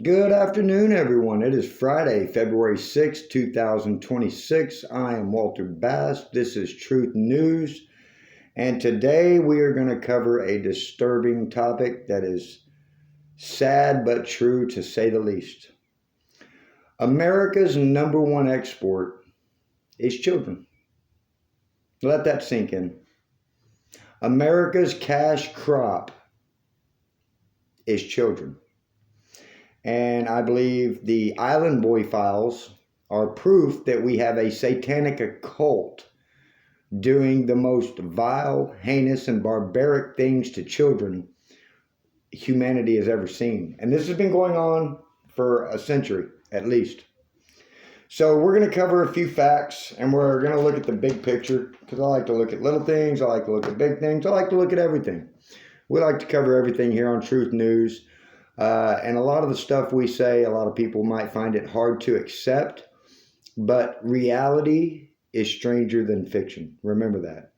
Good afternoon, everyone. It is Friday, February 6th, 2026. I am Walter Bass. This is Truth News. And today we are going to cover a disturbing topic that is sad but true to say the least. America's number one export is children. Let that sink in. America's cash crop is children. And I believe the Island Boy files are proof that we have a satanic occult doing the most vile, heinous, and barbaric things to children humanity has ever seen. And this has been going on for a century, at least. So we're going to cover a few facts, and we're going to look at the big picture, because I like to look at little things, I like to look at big things, I like to look at everything. We like to cover everything here on Truth News. And a lot of the stuff we say, a lot of people might find it hard to accept, but reality is stranger than fiction. Remember that.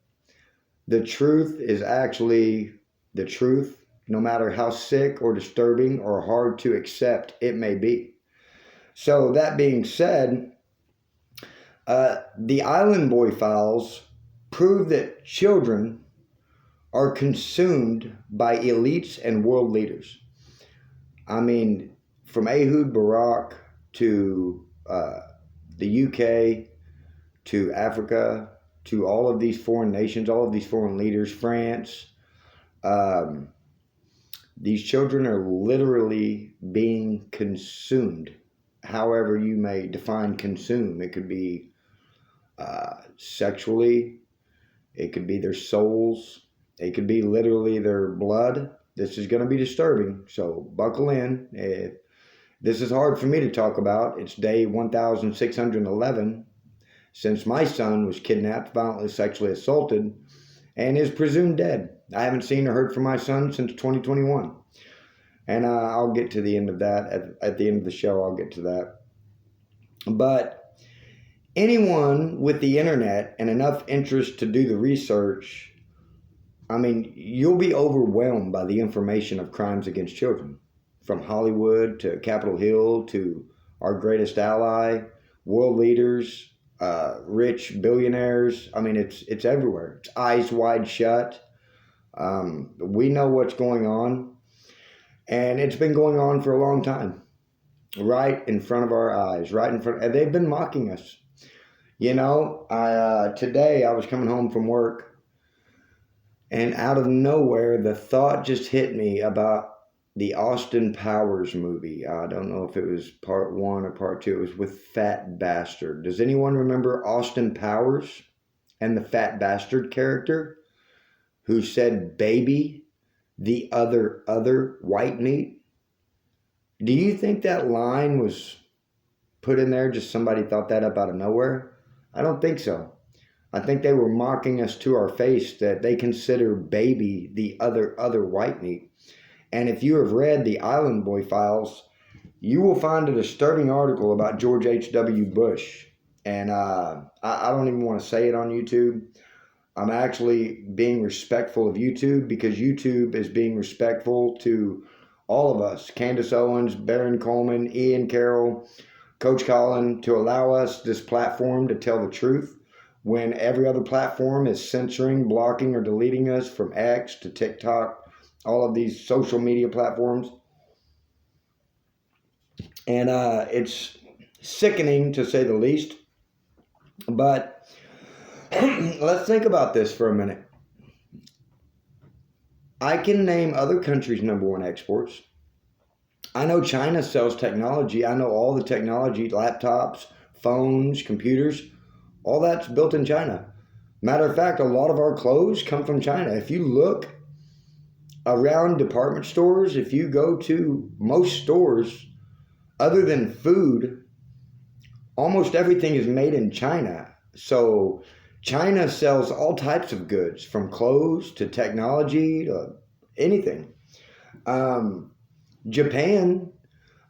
The truth is actually the truth, no matter how sick or disturbing or hard to accept it may be. So that being said, the Island Boy files prove that children are consumed by elites and world leaders. I mean, from Ehud Barak to the UK to Africa to all of these foreign nations, all of these foreign leaders, France, these children are literally being consumed. However you may define consume. It could be sexually, it could be their souls, it could be literally their blood. This is going to be disturbing, so buckle in. This is hard for me to talk about. It's day 1611 since my son was kidnapped, violently sexually assaulted, and is presumed dead. I haven't seen or heard from my son since 2021. And I'll get to the end of that. At the end of the show, I'll get to that. But anyone with the internet and enough interest to do the research, I mean, you'll be overwhelmed by the information of crimes against children, from Hollywood to Capitol Hill to our greatest ally, world leaders, rich billionaires. I mean, it's everywhere. It's eyes wide shut. We know what's going on, and it's been going on for a long time, right in front of our eyes, right in front. And they've been mocking us. You know, today I was coming home from work. And out of nowhere, the thought just hit me about the Austin Powers movie. I don't know if it was part one or part two. It was with Fat Bastard. Does anyone remember Austin Powers and the Fat Bastard character who said, "Baby, the other white meat"? Do you think that line was put in there, just somebody thought that up out of nowhere? I don't think so. I think they were mocking us to our face that they consider baby the other white meat. And if you have read the Island Boy files, you will find a disturbing article about George H.W. Bush. And I don't even want to say it on YouTube. I'm actually being respectful of YouTube because YouTube is being respectful to all of us. Candace Owens, Baron Coleman, Ian Carroll, Coach Colin, to allow us this platform to tell the truth, when every other platform is censoring, blocking, or deleting us, from X to TikTok, all of these social media platforms. And it's sickening, to say the least. But let's think about this for a minute. I can name other countries' number one exports. I know China sells technology. I know all the technology, laptops, phones, computers. All that's built in China. Matter of fact, a lot of our clothes come from China. If you look around department stores, if you go to most stores, other than food, almost everything is made in China. So China sells all types of goods, from clothes to technology to anything. Japan,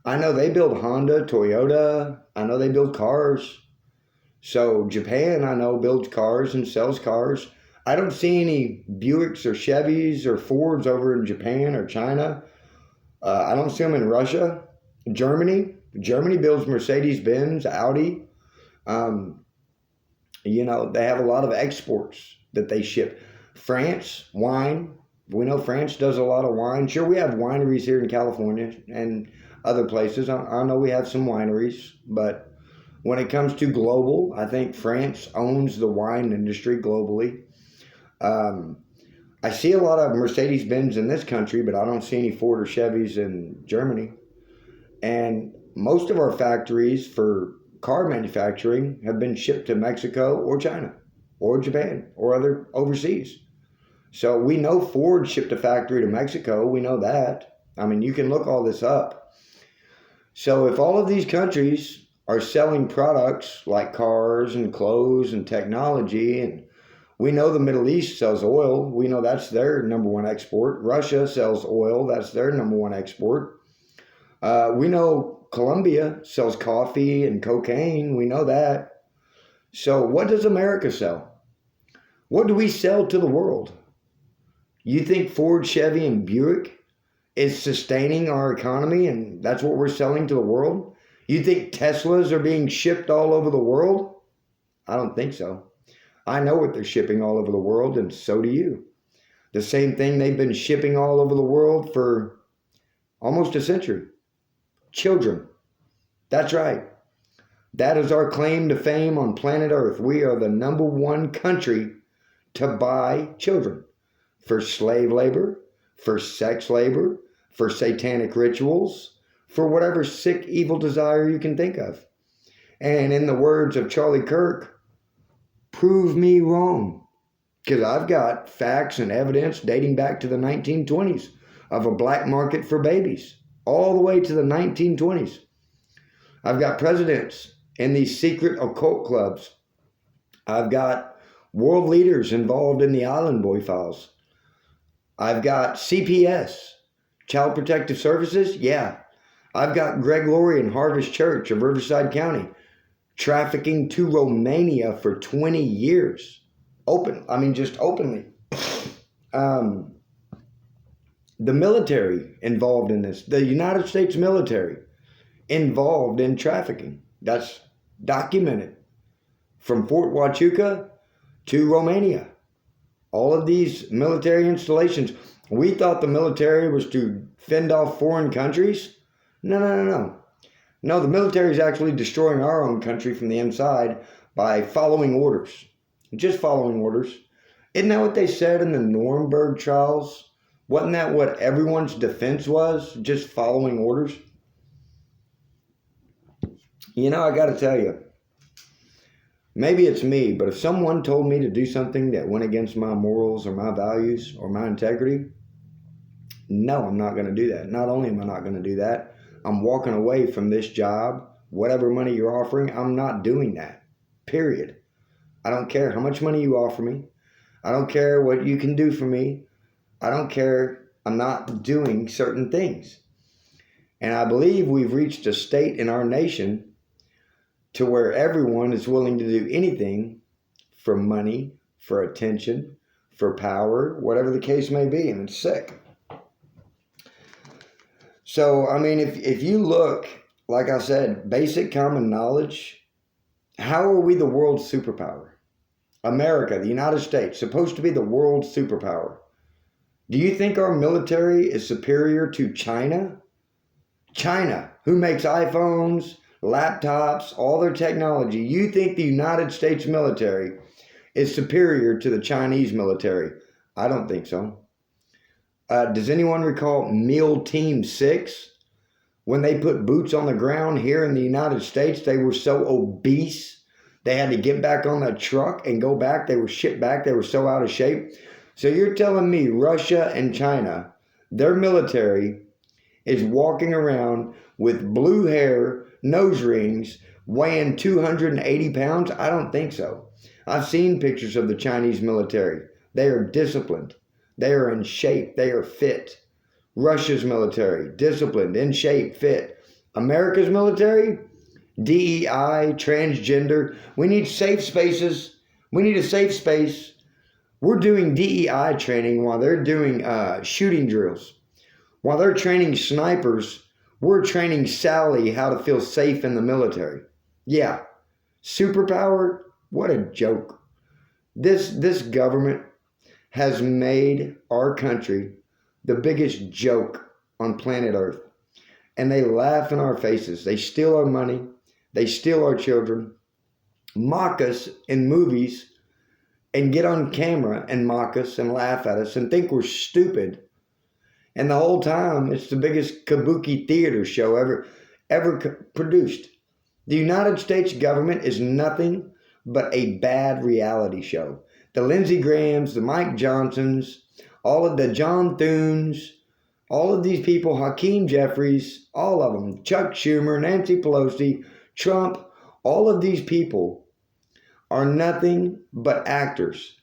I know they build Honda, Toyota. I know they build cars. So Japan, I know, builds cars and sells cars. I don't see any Buicks or Chevys or Fords over in Japan or China. I don't see them in Russia. Germany builds Mercedes-Benz, Audi. Um, they have a lot of exports that they ship. France, wine. We know France does a lot of wine. Sure, we have wineries here in California and other places. I know we have some wineries, but when it comes to global, I think France owns the wine industry globally. Um, I see a lot of Mercedes Benz in this country, but I don't see any Ford or Chevys in Germany. And most of our factories for car manufacturing have been shipped to Mexico or China or Japan or other overseas. So we know Ford shipped a factory to Mexico. We know that. I mean, you can look all this up. So if all of these countries are selling products like cars and clothes and technology, and we know the Middle East sells oil, we know that's their number one export. Russia sells oil, that's their number one export. We know Colombia sells coffee and cocaine, we know that. So what does America sell? What do we sell to the world? You think Ford, Chevy, and Buick is sustaining our economy and that's what we're selling to the world? You think Teslas are being shipped all over the world? I don't think so. I know what they're shipping all over the world, and so do you. The same thing they've been shipping all over the world for almost a century. Children. That's right. That is our claim to fame on planet Earth. We are the number one country to buy children for slave labor, for sex labor, for satanic rituals, for whatever sick, evil desire you can think of. And in the words of Charlie Kirk, prove me wrong. Because I've got facts and evidence dating back to the 1920s of a black market for babies, all the way to the 1920s. I've got presidents in these secret occult clubs. I've got world leaders involved in the Island Boy files. I've got CPS, Child Protective Services. Yeah. I've got Greg Laurie and Harvest Church of Riverside County trafficking to Romania for 20 years. Just openly. The military involved in this. The United States military involved in trafficking. That's documented. From Fort Huachuca to Romania. All of these military installations. We thought the military was to fend off foreign countries. No. No, the military is actually destroying our own country from the inside by following orders. Just following orders. Isn't that what they said in the Nuremberg trials? Wasn't that what everyone's defense was? Just following orders? I got to tell you, maybe it's me, but if someone told me to do something that went against my morals or my values or my integrity, no, I'm not going to do that. Not only am I not going to do that, I'm walking away from this job. Whatever money you're offering, I'm not doing that. Period. I don't care how much money you offer me. I don't care what you can do for me. I don't care. I'm not doing certain things. And I believe we've reached a state in our nation to where everyone is willing to do anything for money, for attention, for power, whatever the case may be, and it's sick. So, if you look, like I said, basic common knowledge, how are we the world's superpower? America, the United States, supposed to be the world's superpower. Do you think our military is superior to China? China, who makes iPhones, laptops, all their technology. You think the United States military is superior to the Chinese military? I don't think so. Does anyone recall MEAL Team 6? When they put boots on the ground here in the United States, they were so obese, they had to get back on the truck and go back. They were shipped back. They were so out of shape. So you're telling me Russia and China, their military is walking around with blue hair, nose rings, weighing 280 pounds? I don't think so. I've seen pictures of the Chinese military. They are disciplined. They are in shape. They are fit. Russia's military, disciplined, in shape, fit. America's military, DEI, transgender. We need safe spaces. We need a safe space. We're doing DEI training while they're doing shooting drills. While they're training snipers, We're training Sally how to feel safe in the military. Yeah, superpower? What a joke. This government has made our country the biggest joke on planet Earth. And they laugh in our faces. They steal our money. They steal our children, mock us in movies, and get on camera and mock us and laugh at us and think we're stupid. And the whole time, it's the biggest kabuki theater show ever produced. The United States government is nothing but a bad reality show. The Lindsey Grahams, the Mike Johnsons, all of the John Thunes, all of these people, Hakeem Jeffries, all of them, Chuck Schumer, Nancy Pelosi, Trump, all of these people are nothing but actors.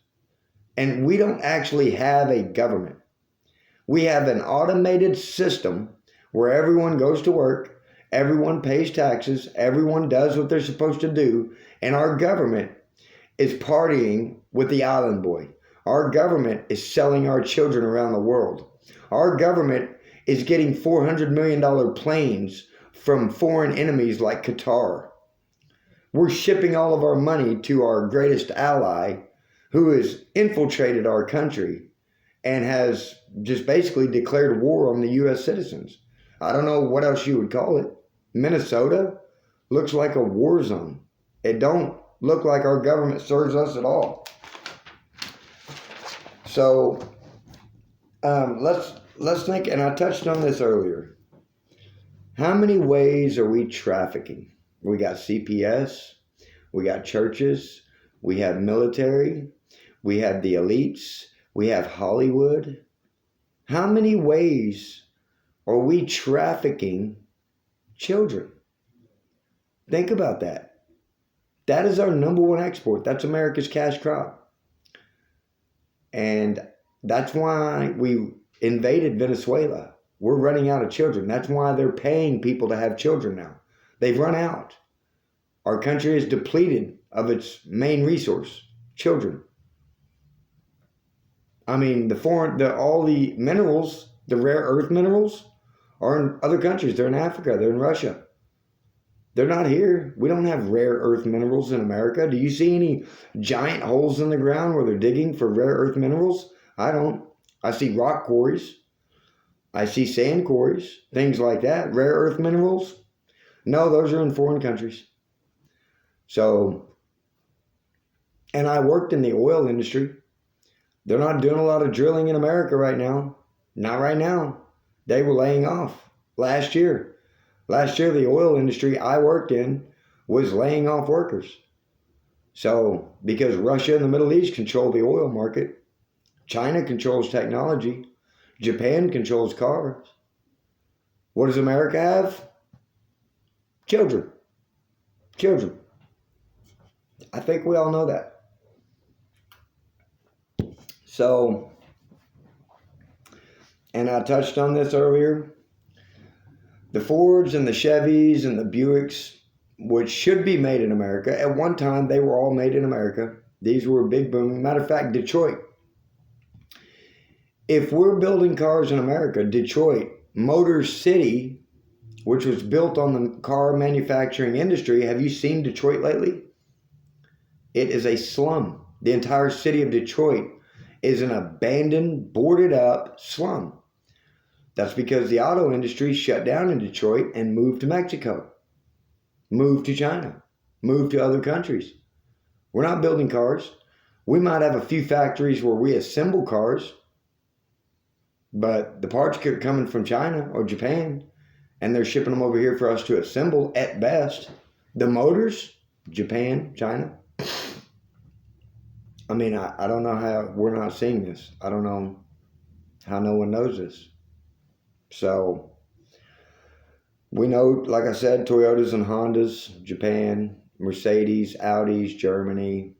And we don't actually have a government. We have an automated system where everyone goes to work, everyone pays taxes, everyone does what they're supposed to do, and our government is partying with the island boy. Our government is selling our children around the world. Our government is getting $400 million planes from foreign enemies like Qatar. We're shipping all of our money to our greatest ally who has infiltrated our country and has just basically declared war on the U.S. citizens. I don't know what else you would call it. Minnesota looks like a war zone. It don't look like our government serves us at all. So let's think, and I touched on this earlier. How many ways are we trafficking? We got CPS, we got churches, we have military, we have the elites, we have Hollywood. How many ways are we trafficking children? Think about that. That is our number one export. That's America's cash crop. And that's why we invaded Venezuela. We're running out of children. That's why they're paying people to have children now. They've run out. Our country is depleted of its main resource, children. I mean, all the minerals, the rare earth minerals, are in other countries. They're in Africa. They're in Russia. They're not here. We don't have rare earth minerals in America. Do you see any giant holes in the ground where they're digging for rare earth minerals? I don't. I see rock quarries. I see sand quarries, things like that. Rare earth minerals? No, those are in foreign countries. So, and I worked in the oil industry. They're not doing a lot of drilling in America right now. Not right now. They were laying off last year. Last year, the oil industry I worked in was laying off workers. So, because Russia and the Middle East control the oil market, China controls technology, Japan controls cars. What does America have? Children. Children. I think we all know that. So, and I touched on this earlier. The Fords and the Chevys and the Buicks, which should be made in America, at one time they were all made in America. These were big boom. Matter of fact, Detroit. If we're building cars in America, Detroit, Motor City, which was built on the car manufacturing industry, have you seen Detroit lately? It is a slum. The entire city of Detroit is an abandoned, boarded up slum. That's because the auto industry shut down in Detroit and moved to Mexico, moved to China, moved to other countries. We're not building cars. We might have a few factories where we assemble cars, but the parts are coming from China or Japan, and they're shipping them over here for us to assemble at best. The motors, Japan, China. I mean, I don't know how we're not seeing this. I don't know how no one knows this. So, we know, like I said, Toyotas and Hondas, Japan, Mercedes, Audis, Germany,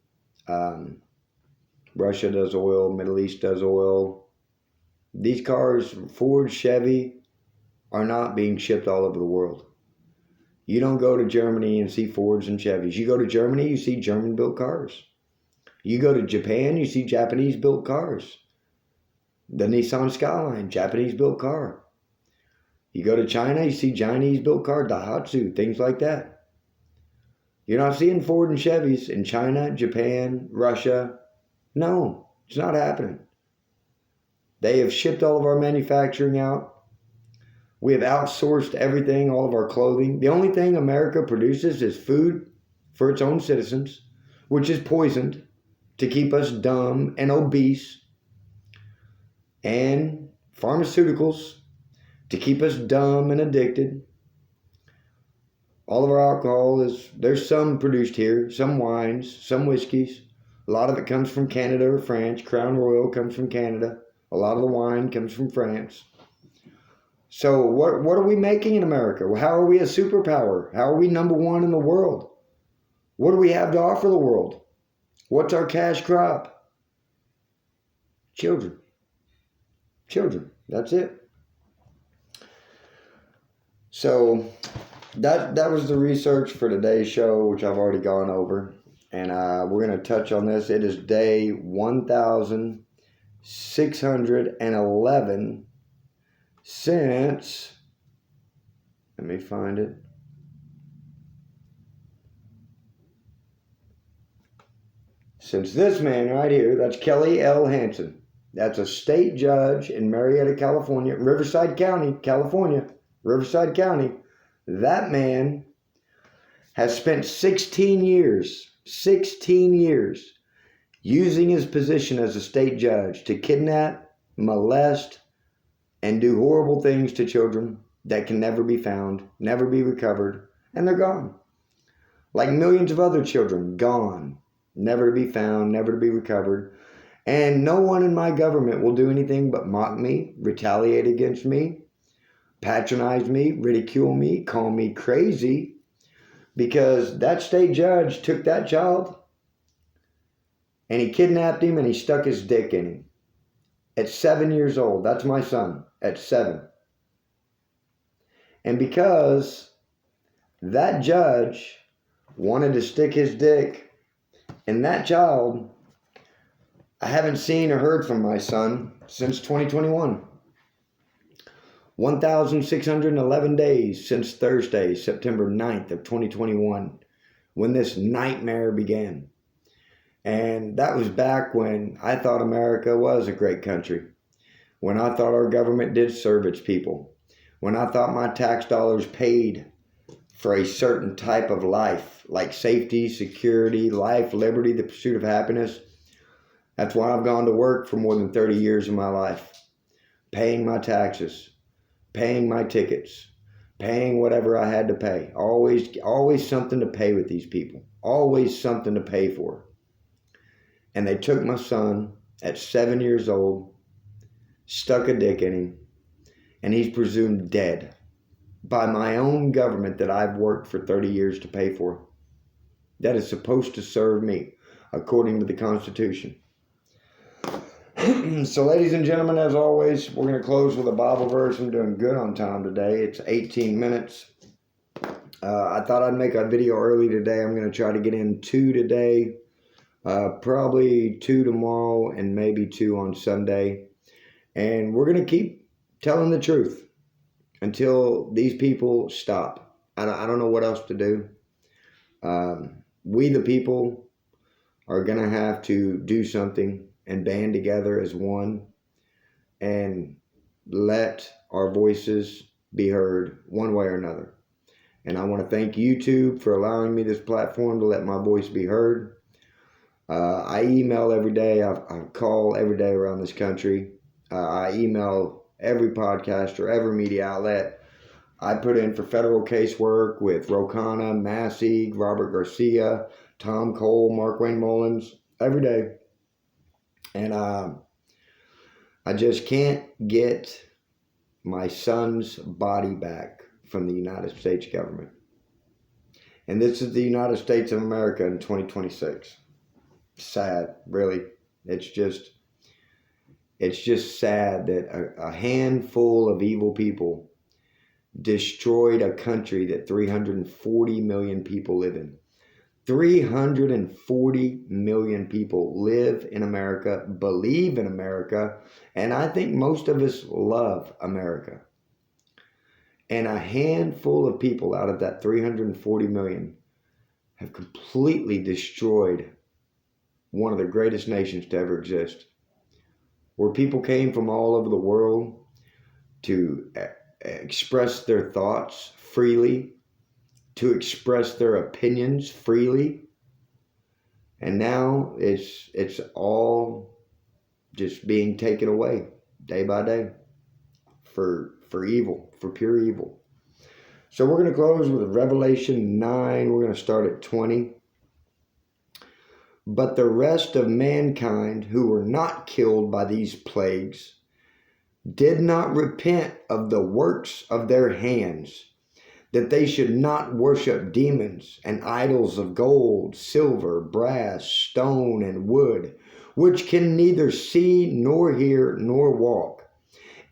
Russia does oil, Middle East does oil. These cars, Ford, Chevy, are not being shipped all over the world. You don't go to Germany and see Fords and Chevys. You go to Germany, you see German-built cars. You go to Japan, you see Japanese-built cars. The Nissan Skyline, Japanese-built car. You go to China, you see Chinese-built cars, Daihatsu, things like that. You're not seeing Ford and Chevys in China, Japan, Russia. No, it's not happening. They have shipped all of our manufacturing out. We have outsourced everything, all of our clothing. The only thing America produces is food for its own citizens, which is poisoned to keep us dumb and obese, and pharmaceuticals to keep us dumb and addicted. All of our alcohol there's some produced here, some wines, some whiskeys. A lot of it comes from Canada or France. Crown Royal comes from Canada. A lot of the wine comes from France. So what are we making in America? How are we a superpower? How are we number one in the world? What do we have to offer the world? What's our cash crop? Children. Children. That's it. So that was the research for today's show, which I've already gone over. And we're going to touch on this. It is day 1,611 since, let me find it. Since this man right here, that's Kelly L. Hansen. That's a state judge in Marietta, California, Riverside County, California, Riverside County. That man has spent 16 years using his position as a state judge to kidnap, molest, and do horrible things to children that can never be found, never be recovered, and they're gone. Like millions of other children, gone, never to be found, never to be recovered. And no one in my government will do anything but mock me, retaliate against me, patronize me, ridicule me, call me crazy, because that state judge took that child and he kidnapped him and he stuck his dick in him. At 7 years old, that's my son, at 7. And because that judge wanted to stick his dick in that child, I haven't seen or heard from my son since 2021. 1,611 days since Thursday, September 9th of 2021, when this nightmare began. And that was back when I thought America was a great country, when I thought our government did serve its people, when I thought my tax dollars paid for a certain type of life, like safety, security, life, liberty, the pursuit of happiness. That's why I've gone to work for more than 30 years of my life, paying my taxes, paying my tickets, paying whatever I had to pay. Always something to pay with these people, always something to pay for. And they took my son at 7 years old, stuck a dick in him, and he's presumed dead by my own government that I've worked for 30 years to pay for. That is supposed to serve me according to the Constitution. So, ladies and gentlemen, as always, we're going to close with a Bible verse. I'm doing good on time today. It's 18 minutes. I thought I'd make a video early today. I'm going to try to get in 2 today. Probably 2 tomorrow and maybe 2 on Sunday. And we're going to keep telling the truth until these people stop. I don't know what else to do. We, the people, are going to have to do something and band together as one and let our voices be heard one way or another. And I want to thank YouTube for allowing me this platform to let my voice be heard. I email every day. I call every day around this country. I email every podcaster, every media outlet. I put in for federal casework with Ro Khanna, Massey, Robert Garcia, Tom Cole, Markwayne Mullins, every day. And I just can't get my son's body back from the United States government. And this is the United States of America in 2026. Sad, really. It's just sad that a handful of evil people destroyed a country that 340 million people live in. 340 million people live in America, believe in America, and I think most of us love America. And a handful of people out of that 340 million have completely destroyed one of the greatest nations to ever exist, where people came from all over the world to express their thoughts freely, to express their opinions freely. And now it's all just being taken away day by day for evil, for pure evil. So we're going to close with Revelation 9. We're going to start at 20. But the rest of mankind who were not killed by these plagues did not repent of the works of their hands, that they should not worship demons and idols of gold, silver, brass, stone, and wood, which can neither see nor hear nor walk.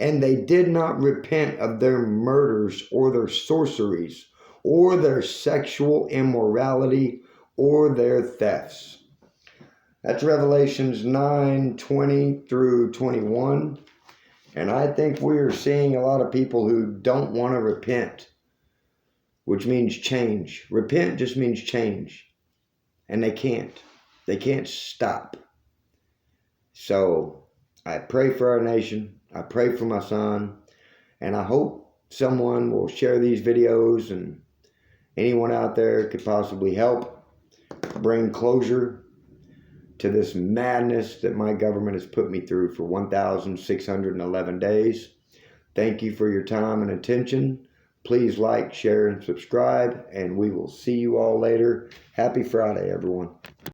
And they did not repent of their murders or their sorceries or their sexual immorality or their thefts. That's Revelations 9:20 through 21. And I think we are seeing a lot of people who don't want to repent, which means change. Repent just means change. And they can't. They can't stop. So I pray for our nation. I pray for my son. And I hope someone will share these videos and anyone out there could possibly help bring closure to this madness that my government has put me through for 1,611 days. Thank you for your time and attention. Please like, share, and subscribe, and we will see you all later. Happy Friday, everyone.